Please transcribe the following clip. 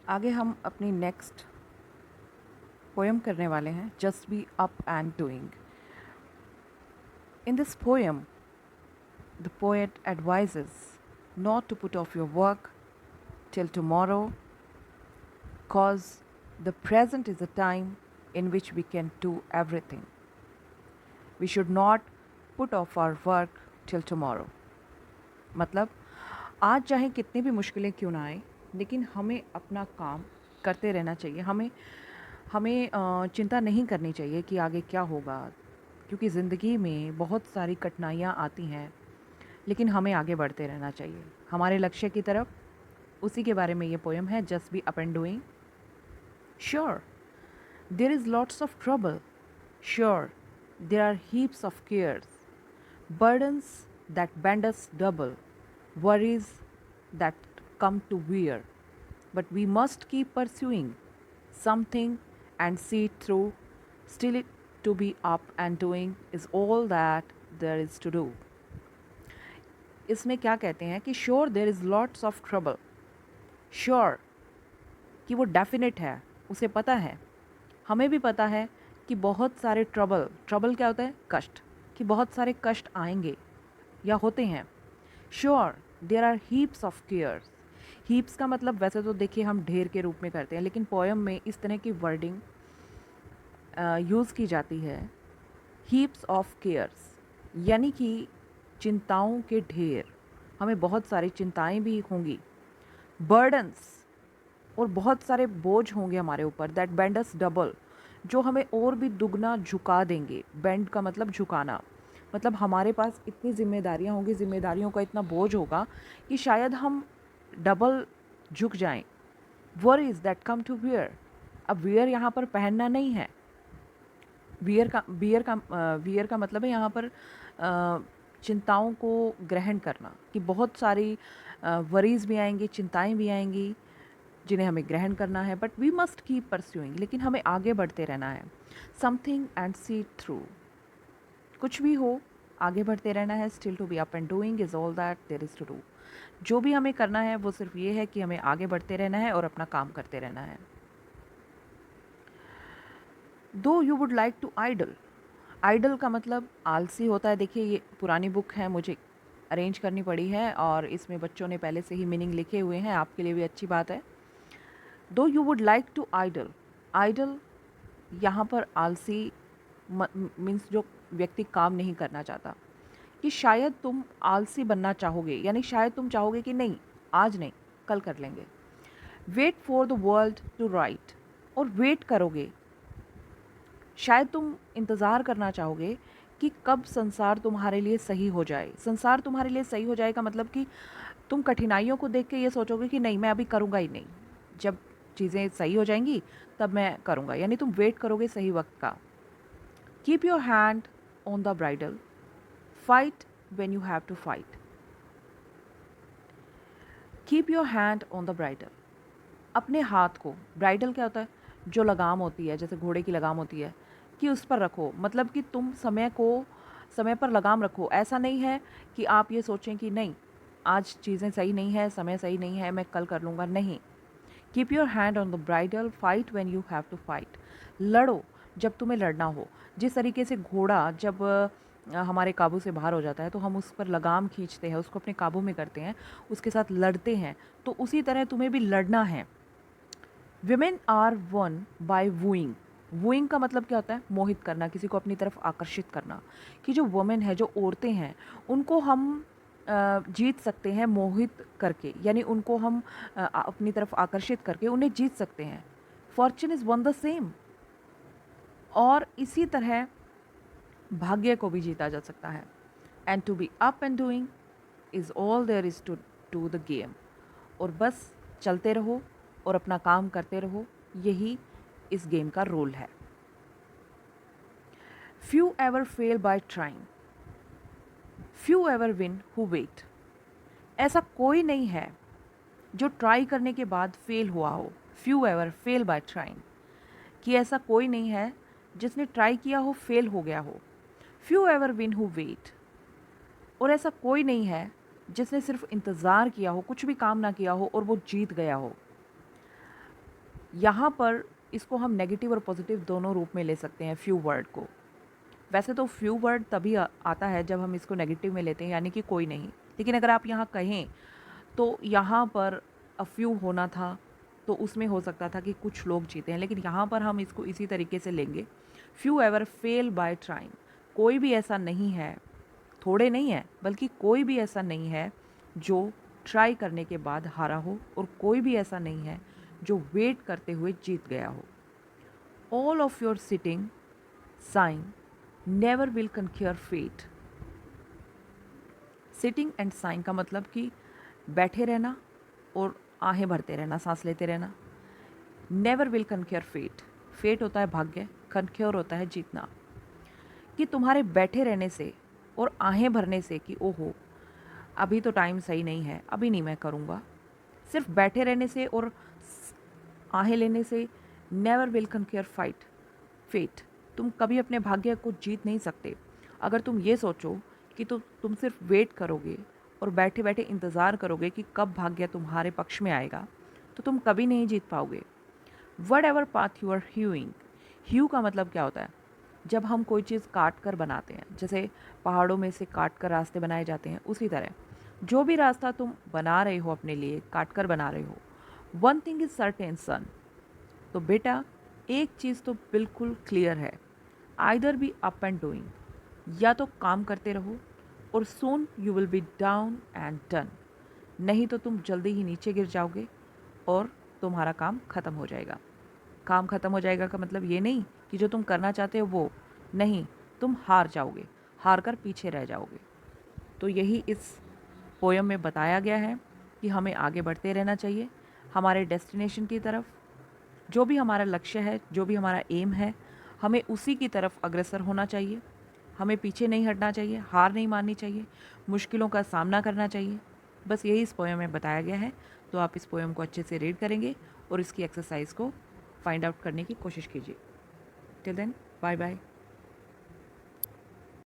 आगे हम अपनी नेक्स्ट पोएम करने वाले हैं, just be up and doing. In this poem the poet advises not to put off your work till tomorrow, cause the present is a time in which we can do everything. We should not put off our work till tomorrow. मतलब आज चाहे कितनी भी मुश्किलें क्यों ना आए, लेकिन हमें अपना काम करते रहना चाहिए। हमें हमें चिंता नहीं करनी चाहिए कि आगे क्या होगा, क्योंकि ज़िंदगी में बहुत सारी कठिनाइयाँ आती हैं, लेकिन हमें आगे बढ़ते रहना चाहिए हमारे लक्ष्य की तरफ। उसी के बारे में ये पोएम है, just be up and doing. Sure there is lots of trouble, sure there are heaps of cares, burdens that bend us double, worries that come to wear. But we must keep pursuing something and see it through. Still, it to be up and doing is all that there is to do. इसमें क्या कहते हैं कि sure there is lots of trouble. Sure कि वो definite है, उसे पता है, हमें भी पता है कि बहुत सारे ट्रबल क्या होता है? कष्ट, कि बहुत सारे कष्ट आएंगे या होते हैं। Sure there are heaps of cares. Heaps का मतलब वैसे तो देखिए हम ढेर के रूप में करते हैं, लेकिन पोएम में इस तरह की वर्डिंग यूज़ की जाती है, हीप्स ऑफ केयर्स, यानी कि चिंताओं के ढेर। हमें बहुत सारी चिंताएं भी होंगी, बर्डन्स, और बहुत सारे बोझ होंगे हमारे ऊपर, दैट बेंड अस डबल, जो हमें और भी दुगना झुका देंगे। बेंड का मतलब झुकाना, मतलब हमारे पास इतनी जिम्मेदारियां होंगी, जिम्मेदारियों का इतना बोझ होगा कि शायद हम डबल झुक जाएं। Worries that come to wear. अब वियर यहाँ पर पहनना नहीं है, वियर का मतलब है यहाँ पर चिंताओं को ग्रहण करना, कि बहुत सारी वरीज भी आएंगी, चिंताएं भी आएंगी जिन्हें हमें ग्रहण करना है। But we must keep pursuing, लेकिन हमें आगे बढ़ते रहना है। समथिंग एंड सी थ्रू, कुछ भी हो आगे बढ़ते रहना है। Still to be up and doing is all that there is to do. जो भी हमें करना है वो सिर्फ ये है कि हमें आगे बढ़ते रहना है और अपना काम करते रहना है। Though you would like to idle. Idle का मतलब आलसी होता है। देखिए ये पुरानी बुक है, मुझे अरेंज करनी पड़ी है, और इसमें बच्चों ने पहले से ही मीनिंग लिखे हुए हैं, आपके लिए भी अच्छी बात है। Though you would like to idle, idle यहाँ पर आलसी मीन्स जो व्यक्ति काम नहीं करना चाहता, कि शायद तुम आलसी बनना चाहोगे, यानी शायद तुम चाहोगे कि नहीं आज नहीं कल कर लेंगे। Wait for the world to right, और वेट करोगे, शायद तुम इंतज़ार करना चाहोगे कि कब संसार तुम्हारे लिए सही हो जाए। संसार तुम्हारे लिए सही हो जाए का मतलब कि तुम कठिनाइयों को देख के ये सोचोगे कि नहीं मैं अभी करूँगा ही नहीं, जब चीज़ें सही हो जाएंगी तब मैं करूँगा, यानी तुम वेट करोगे सही वक्त का। Keep your hand on the bridle, fight when you have to fight. Keep your hand on the bridle, अपने हाथ को, ब्राइडल क्या होता है? जो लगाम होती है, जैसे घोड़े की लगाम होती है, कि उस पर रखो, मतलब कि तुम समय पर लगाम रखो। ऐसा नहीं है कि आप ये सोचें कि नहीं आज चीज़ें सही नहीं है, समय सही नहीं है, मैं कल कर लूँगा, नहीं। Keep your hand on the bridle, fight when you have to fight. लड़ो जब तुम्हें लड़ना हो। जिस तरीके से घोड़ा जब हमारे काबू से बाहर हो जाता है तो हम उस पर लगाम खींचते हैं, उसको अपने काबू में करते हैं, उसके साथ लड़ते हैं, तो उसी तरह तुम्हें भी लड़ना है। Women are won by wooing. Wooing का मतलब क्या होता है? मोहित करना, किसी को अपनी तरफ आकर्षित करना। कि जो वुमेन है, जो औरतें हैं, उनको हम जीत सकते हैं मोहित करके, यानी उनको हम अपनी तरफ आकर्षित करके उन्हें जीत सकते हैं। Fortune is one the same, और इसी तरह भाग्य को भी जीता जा सकता है। And to be up and doing is all there is to do the game. और बस चलते रहो और अपना काम करते रहो, यही इस गेम का रोल है। Few ever fail by trying, few ever win who wait. ऐसा कोई नहीं है जो ट्राई करने के बाद फेल हुआ हो। Few ever fail by trying, कि ऐसा कोई नहीं है जिसने ट्राई किया हो फेल हो गया हो। Few ever win who wait, और ऐसा कोई नहीं है जिसने सिर्फ इंतज़ार किया हो, कुछ भी काम ना किया हो और वो जीत गया हो। यहाँ पर इसको हम नेगेटिव और पॉजिटिव दोनों रूप में ले सकते हैं फ्यू वर्ड को। वैसे तो फ्यू वर्ड तभी आता है जब हम इसको नेगेटिव में लेते हैं, यानी कि कोई नहीं। लेकिन अगर आप यहाँ कहें तो यहाँ पर अ फ्यू होना था, तो उसमें हो सकता था कि कुछ लोग जीते हैं, लेकिन यहाँ पर हम इसको इसी तरीके से लेंगे, few ever fail by trying. कोई भी ऐसा नहीं है, थोड़े नहीं है, बल्कि कोई भी ऐसा नहीं है जो ट्राई करने के बाद हारा हो, और कोई भी ऐसा नहीं है जो वेट करते हुए जीत गया हो। All of your sitting sighing never will conquer fate. Sitting and sighing का मतलब कि बैठे रहना और आहें भरते रहना, सांस लेते रहना। Never will conquer fate, fate होता है भाग्य, कंक्योर होता है जीतना। कि तुम्हारे बैठे रहने से और आहें भरने से कि ओहो अभी तो टाइम सही नहीं है, अभी नहीं मैं करूँगा, सिर्फ बैठे रहने से और आहें लेने से never will conquer fight fate, तुम कभी अपने भाग्य को जीत नहीं सकते। अगर तुम ये सोचो कि तुम सिर्फ वेट करोगे और बैठे बैठे इंतज़ार करोगे कि कब भाग्य तुम्हारे पक्ष में आएगा, तो तुम कभी नहीं जीत पाओगे। Whatever path you are hewing, hew का मतलब क्या होता है? जब हम कोई चीज़ काट कर बनाते हैं, जैसे पहाड़ों में से काट कर रास्ते बनाए जाते हैं, उसी तरह जो भी रास्ता तुम बना रहे हो अपने लिए, काट कर बना रहे हो। वन थिंग इज सर्टेन सन, तो बेटा एक चीज़ तो बिल्कुल क्लियर है, either B up and doing, या तो काम करते रहो और soon you will be down and done, नहीं तो तुम जल्दी ही नीचे गिर जाओगे और तुम्हारा काम ख़त्म हो जाएगा। काम ख़त्म हो जाएगा का मतलब ये नहीं कि जो तुम करना चाहते हो वो नहीं, तुम हार जाओगे, हार कर पीछे रह जाओगे। तो यही इस पोयम में बताया गया है कि हमें आगे बढ़ते रहना चाहिए हमारे डेस्टिनेशन की तरफ। जो भी हमारा लक्ष्य है, जो भी हमारा एम है, हमें उसी की तरफ अग्रसर होना चाहिए। हमें पीछे नहीं हटना चाहिए, हार नहीं माननी चाहिए, मुश्किलों का सामना करना चाहिए। बस यही इस पोयम में बताया गया है। तो आप इस पोयम को अच्छे से रीड करेंगे और इसकी एक्सरसाइज को फाइंड आउट करने की कोशिश कीजिए। Till then, bye bye.